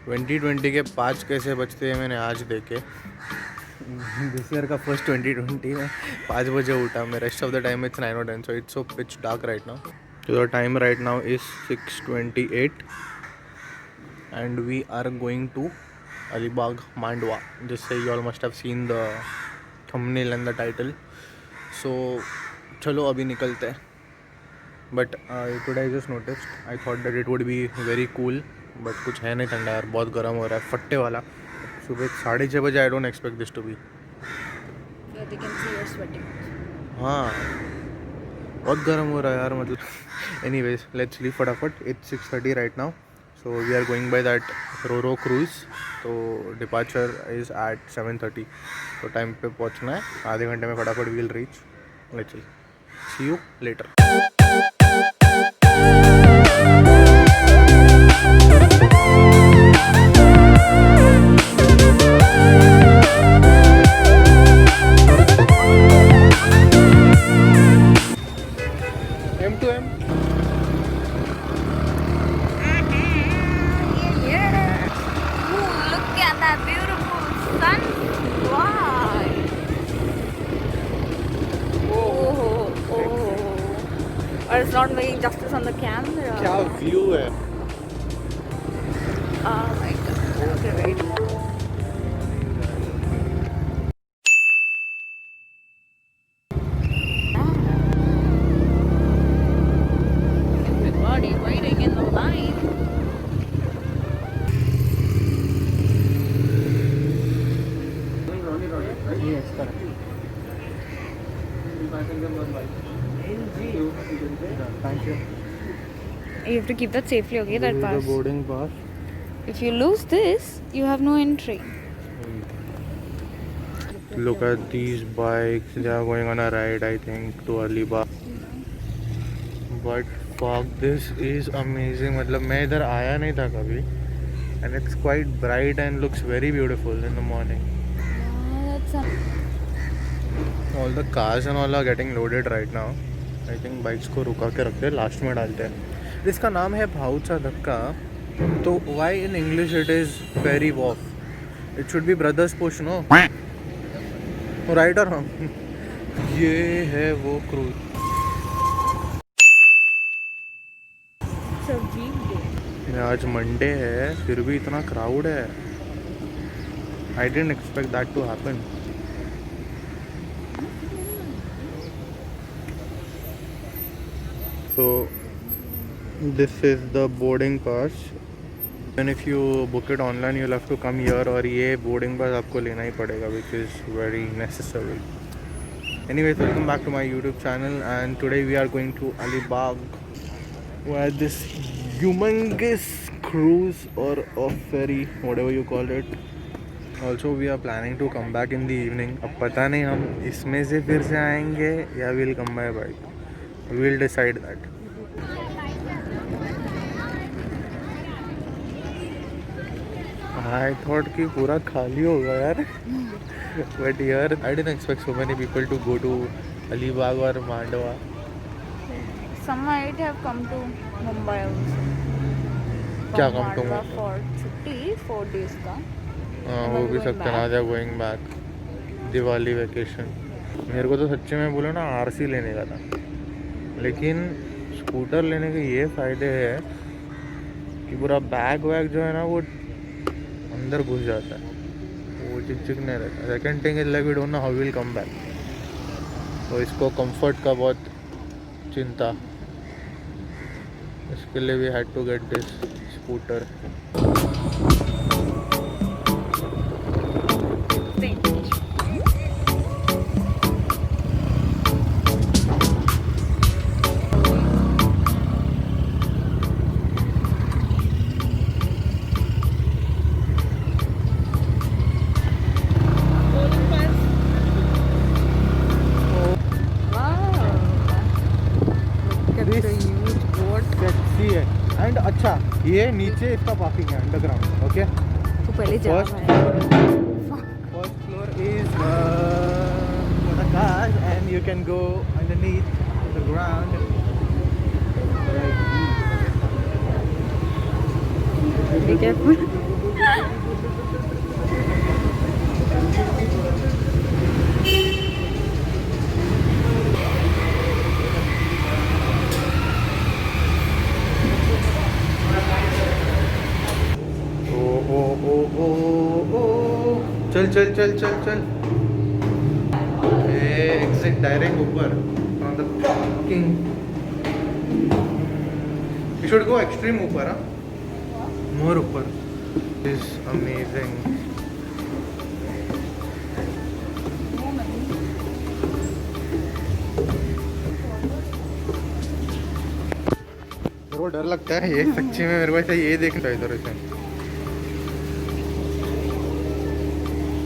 2020 के 5 कैसे बजते हैं मैंने आज देखे। दिस ईयर का फर्स्ट 2020 में 5 बजे उठा मैं। Rest of the time it's 9 or 10, so it's so pitch dark right now. So the time right now is 6:28 and we are going to Alibag Mandwa. Just say you all must have seen the thumbnail and the title. So चलो अभी निकलते हैं. But today I just noticed, I thought that it would be very cool, but कुछ है नहीं. ठंडा यार, बहुत गर्म हो रहा है, फट्टे वाला. सुबह 6:30 बजे. I don't expect this to be. Yeah, they can see you're sweating. हाँ, बहुत गर्म हो रहा है यार, मतलब. Anyways, let's leave फटाफट. It's 6:30 right now, so we are going by that Ro-Ro cruise. तो departure is at 7:30. तो टाइम पे पहुँचना है. आधे घंटे में फटाफट we'll reach. Let's see you later. M to M. Yeah. Ooh, look at that beautiful sunrise. Oh. Or it's not making justice on the camera. क्या व्यू है. Oh my god. Okay, wait. Everybody waiting in the line. Yes, correct. Thank you. You have to keep that safely, okay? That This is pass. the boarding pass. If you lose this, you have no entry. Look at these bikes. They are going on a ride, I think, to Alibag. But fuck, this is amazing. मतलब मैं इधर आया नहीं था कभी. And it's quite bright and looks very beautiful in the morning. Yeah, that's All the cars and all are getting loaded right now. I think bikes को रुका के रखते हैं, लास्ट में डालते हैं. इसका नाम है भाऊचा धक्का. तो why in English it is ferry wharf? It should be brothers push, no? Right or wrong? ये है वो क्रूज. a weekday. आज मंडे है फिर भी इतना क्राउड है. I didn't expect that to happen. So this is the boarding pass. And if you book it online, you'll have to come here. और ये boarding pass आपको लेना ही पड़ेगा, which is very necessary. Anyways, welcome back to my YouTube channel, and today we are going to Alibag, where this humongous cruise or a ferry, whatever you call it. Also, we are planning to come back in the evening. अब पता नहीं हम इसमें से फिर से आएंगे या we'll come by bike. We'll decide that. I thought कि पूरा खाली होगा यार. But here I didn't expect so many people to go to Alibag or Mandwa. Some might have come to Mumbai also. क्या From come to Mandwa Mumbai? for छुट्टी 4 days का. हाँ, हो भी सकता है. They are going back. Diwali vacation. मेरे को तो सच्चे में बोलो ना आरसी लेने का था, लेकिन स्कूटर लेने के ये फ़ायदे है कि पूरा बैग वैग जो है ना वो अंदर घुस जाता है, वो चिक नहीं रहता. Second thing is like we don't know how will come back. तो इसको कंफर्ट का बहुत चिंता. इसके लिए we had to get this scooter. Taxi है. एंड अच्छा, ये नीचे इसका पार्किंग है अंडरग्राउंड. ओके, तो पहले जा first floor is for the cars and you can go underneath the ground. Be careful. चल चल चल चल एग्जिट डायरेक्ट ऊपर on the king you should go extreme ऊपर मोर ऊपर इज अमेजिंग मेरे को डर लगता है ये सच्ची में मेरे को ऐसा ये देखता है इधर से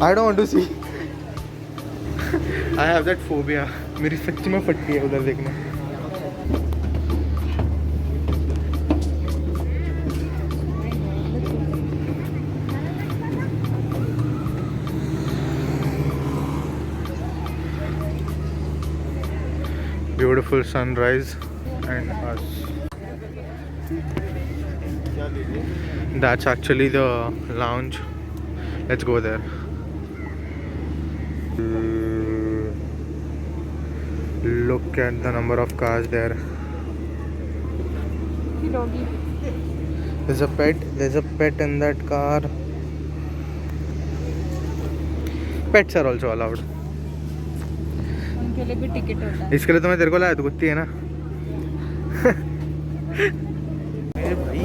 I don't want to see. I have that phobia. मेरी सच्ची में फटती है उधर देखना. Beautiful sunrise and us. That's actually the lounge. Let's go there. Look at the number of cars there. Doggy. There's a pet. There's a pet in that car. Pets are also allowed. उनके लिए भी ticket होता है. इसके लिए तो मैं तेरे को लाया, तू कुत्ती है ना. अरे भाई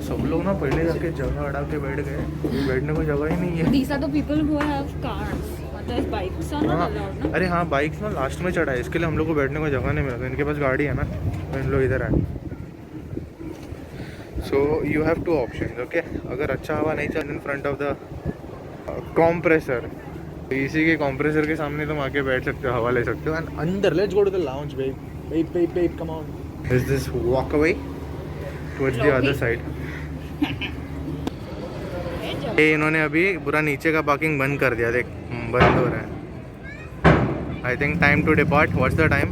सब लोग ना पहले जाके जगह अड़ा के बैठ गए. बैठने को जगह ही नहीं है. These are the people who have cars. मतलब bikes are not allowed, ना? अरे हाँ बाइक्स ना लास्ट में चढ़ा है, इसके लिए हम लोग को बैठने को जगह नहीं मिला. तो इनके पास गाड़ी है ना, तो इन लोग इधर आए. So you have two option. Okay, अगर अच्छा हवा नहीं चल in front of the compressor, इसी के कॉम्प्रेसर के सामने तुम आके बैठ सकते हो, हवा ले सकते हो. एंड अंदर let's go to the lounge babe come on. Is this walk away towards the other side. ये इन्होंने अभी पूरा नीचे का पार्किंग बंद कर दिया. देख बंद हो रहा है. I think time to depart. What's the time?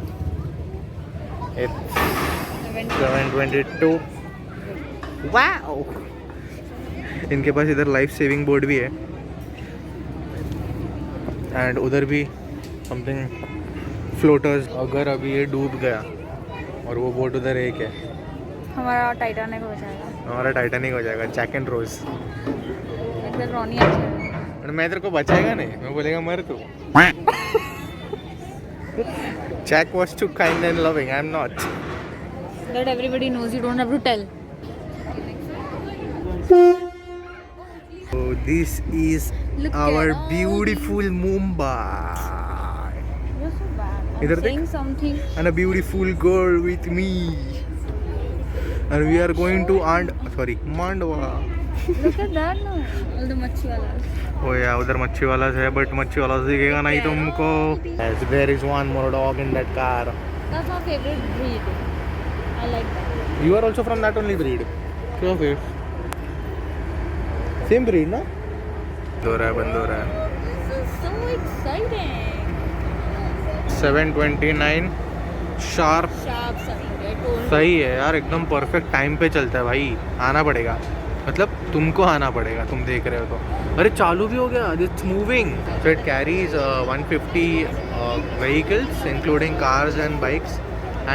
7:22. Wow, इनके पास इधर लाइफ सेविंग बोर्ड भी है एंड उधर भी समथिंग फ्लोटर्स. अगर अभी ये डूब गया और वो बोट उधर एक है, हमारा टाइटैनिक हो जाएगा. हमारा टाइटैनिक हो जाएगा. जैक एंड रोज. इधर रोनी आ जाएगा. मैं तेरे को बचाएगा नहीं, मैं बोलेगा मर तू. Jack was too kind and loving. I'm not. That everybody knows. You don't have to tell. So this is Look our at all beautiful Mumbai You're so bad. I'm इधर देख. saying something. and a beautiful girl with me and we are going to Mandwa. Look at that now. All the मच्छी वाला. Oh yeah, उधर मच्छी वाला है but मच्छी वाला दिखेगा नहीं तुमको. Yes, there is one more dog in that car. That's my favorite breed. I like that. You are also from that only breed. So फिर same breed ना? बंद हो रहा है. This is so exciting. 7:29 sharp. Sharp sight. I told you. सही है यार, एकदम परफेक्ट टाइम पे चलता है भाई. आना पड़ेगा, मतलब तुमको आना पड़ेगा. तुम देख रहे हो तो. अरे चालू भी हो गया. It's moving. So it carries 150 vehicles including cars and bikes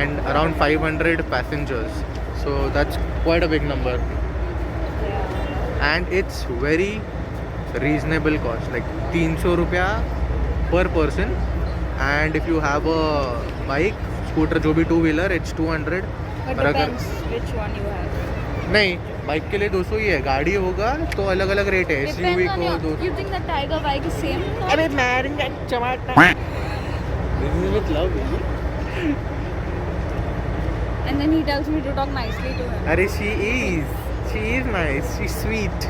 and around 500 passengers. So that's quite a big number and it's very reasonable cost, like 300 रुपया per person. And if you have a bike, scooter जो भी two wheeler, it's 200. But और अगर depends which one you have. नहीं, bike के लिए 200 ही है. गाड़ी होगा तो अलग अलग रेट है. Depends SUV on को your. 200. You think the tiger bike is same? अरे मैरिंग टमाटर. This is with love. And then he tells me to talk nicely to him. अरे she is nice, she's sweet.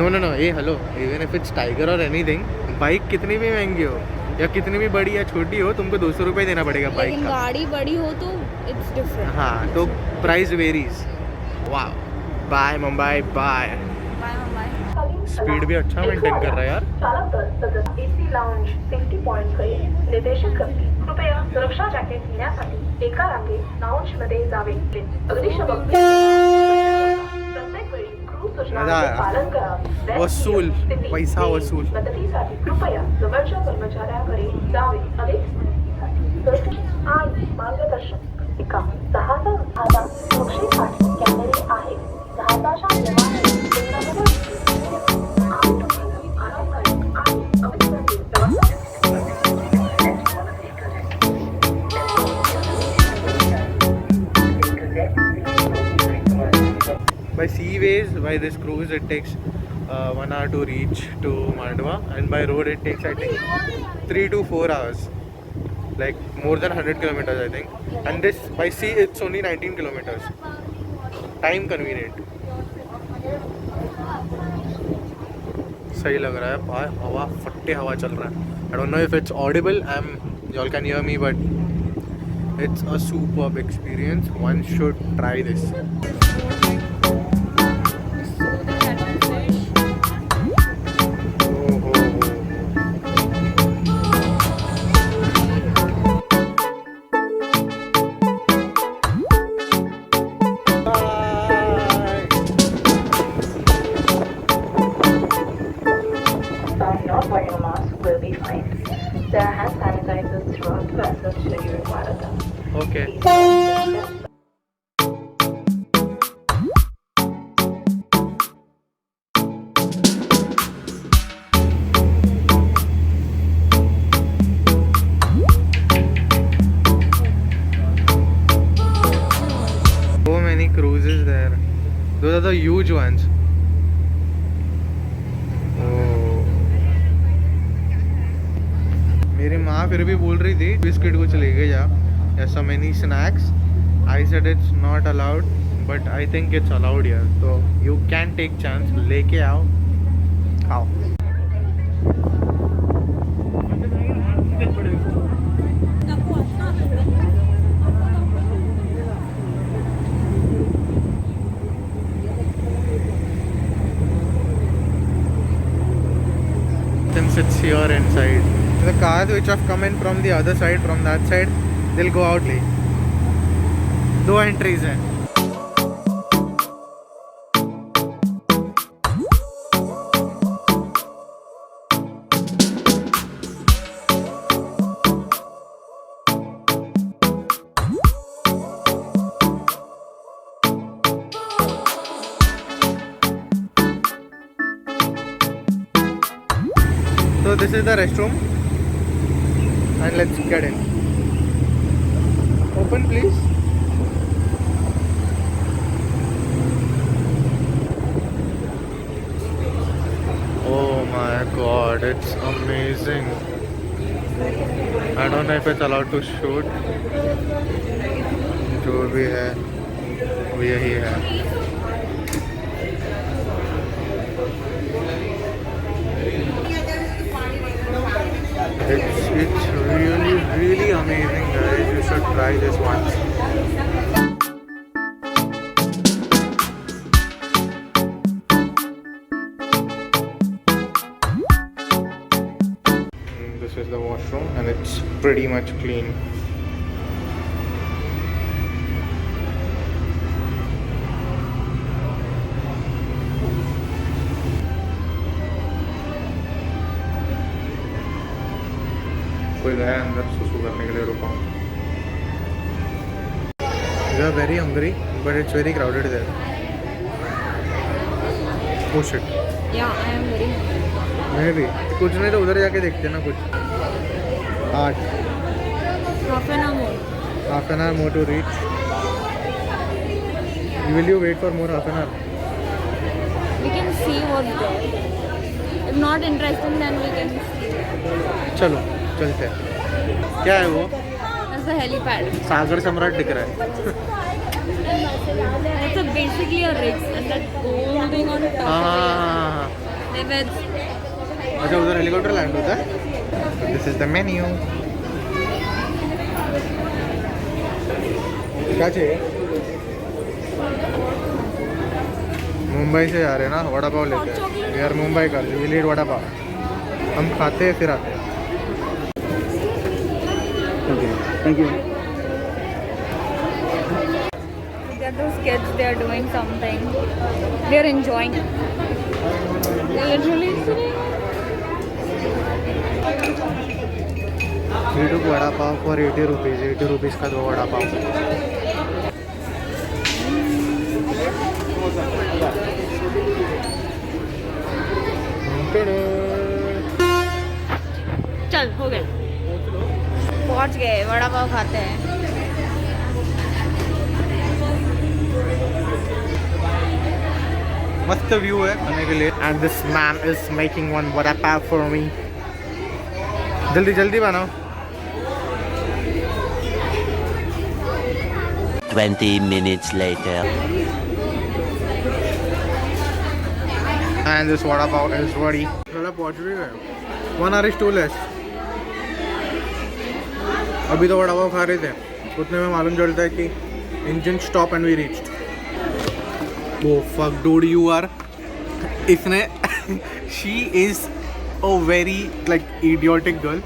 No, hey hello, even if it's tiger or anything, bike कितनी भी महंगी हो या कितनी भी बड़ी या छोटी हो, तुमको 200 रुपये देना पड़ेगा बाइक लेकिन का. गाड़ी बड़ी हो तो it's different. हाँ, तो प्राइस वेरीज. वाह, bye Mumbai bye. Bye, bye. Speed भी अच्छा मेंटेन कर रहा है यार. चालक दल सतत एसी लाउंज सेफ्टी पॉइंटकडे निर्देशन करते. कृपया सुरक्षा जॅकेट घेण्यासाठी एका रांगेत लाउंजमध्ये जावे. अग्निशमक प्रत्येक वेळी क्रू सूचनांचे पालन करा. वसूल, पैसा वसूल. मदतीसाठी कृपया जवळच्या कर्मचाऱ्याकडे जावे. अधिक माहितीसाठी आणि मार्गदर्शन एका जहाजा सुरक्षेसाठी कॅमेरे आहेत. जहाजाच्या विमानाने आरामदायक आणि by seaways, by this cruise, it takes 1 hour to reach to Mandwa, and by road it takes, I think, 3 to 4 hours, like more than 100 kilometers, I think. And this by sea, it's only 19 kilometers. Time convenient. सही लग रहा है, हवा फट्टे हवा चल रहा है. I don't know if it's audible. Y'all can hear me, but it's a superb experience. One should try this. Oh, oh, oh. Bye. Not wearing a mask will be fine. There are hand sanitizers throughout the vessel should you require them. Okay. So many cruises there. Those are the huge ones. मेरी माँ फिर भी बोल रही थी biscuit कुछ लेके जा, ऐसा many snacks. I said it's not allowed, but I think it's allowed here, तो यू कैन टेक चांस, लेके आओ, खाओ. Since it's here inside, the cars which have come in from the other side, from that side, they'll go out late. 2 entries हैं. So this is the restroom, and let's get in. Open please. Oh my god, it's amazing. I don't know if it's allowed to shoot. जो भी है वो यही है. It's really amazing, guys. You should try this once. This is the washroom, and it's pretty much clean. कोई गया अंदर सुसु करने के लिए, रुका हूँ. We are very hungry, but it's very crowded there. Oh shit. Yeah, I am very hungry. मैं भी. कुछ नहीं तो उधर जाके देखते हैं ना कुछ. 8. Half an hour more. Half an hour more to reach. Will you wait for more half an hour? We can see what's there. If not interesting, then we can see. चलो चलते हैं. क्या है वो? That's the helipad. सागर सम्राट दिख रहा है. It's a basically a rig, and that gold thing on top. हाँ. They were अच्छा उधर हेलीकॉप्टर लैंड होता है. This is the menu. क्या चाहिए? मुंबई से जा रहे हैं ना, वड़ा पाव लेते हैं. वी आर मुंबई का, वी नीड वड़ा पाव. हम खाते हैं फिर आते हैं. Thank you. They're those kids, they're doing something. They're enjoying it. They're literally sitting. We took vada pav for 80 rupees. 80 rupees का 2 वड़ा पाव. चल हो गया. पहुंच गए, वड़ा पाव खाते हैं. मस्त व्यू है खाने के लिए. And this man is making one vada pav for me. जल्दी जल्दी बनाओ. 20 minutes later. And this vada pav is ready. थोड़ा पहुंच भी गए. 1 hour is too less. अभी तो वड़ा पाव खा रहे थे, उतने में मालूम चलता है कि engine stop and we reached. वो फक डूड यू आर. इसने she is a very like idiotic girl.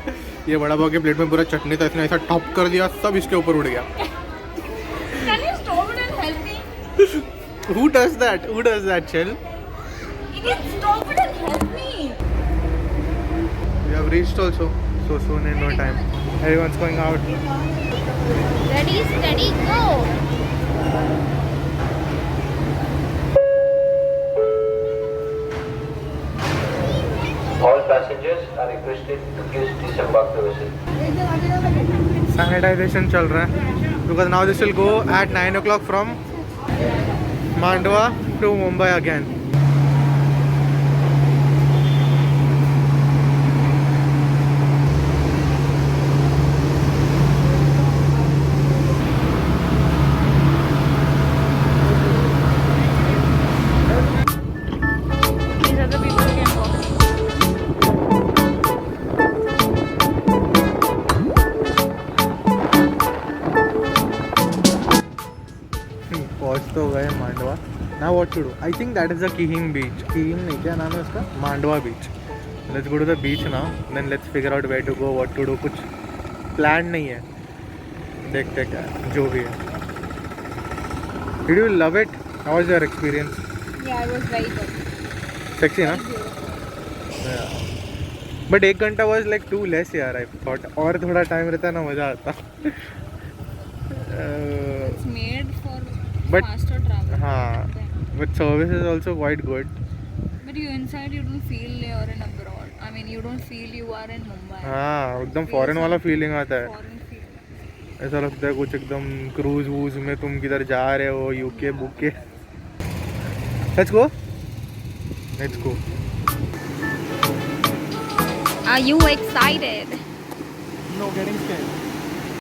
ये वड़ा पाव के प्लेट में पूरा चटनी था, इसने ऐसा टॉप कर दिया, सब इसके ऊपर उड़ गया. Can you stop it and help me? Who does that? Who does that, Chell? Can you stop it and help me? We have reached also so soon in no time. Everyone's going out. Ready, steady, go! All passengers are requested to use disembark the vessel. Sanitization चल रहा है because now this will go at 9 o'clock from Mandwa to Mumbai again. These are the people who can walk. पहुंच तो गए Mandwa. Now what to do? I think that is the Kihim beach. Kihim नहीं, क्या नाम है उसका? Mandwa beach. Let's go to the beach now. Then let's figure out where to go, what to do. कुछ plan नहीं है. देखते क्या है, जो भी है. Did you love it? How was your experience? Yeah, it was very good. Sexy ना? Yeah. But 1 घंटा was like too less यार. I thought और थोड़ा टाइम रहता ना मज़ा आता. It's made for But- faster travel. हाँ. But service is also quite good. But you inside, you don't feel you're in abroad. I mean, you don't feel you are in Mumbai. हाँ एकदम foreign वाला feeling आता है. Foreign feeling. ऐसा लगता है कुछ एकदम क्रूज वूज में तुम किधर जा रहे हो. UK bouquet. Let's go. Let's go. Are you excited? Know getting scared.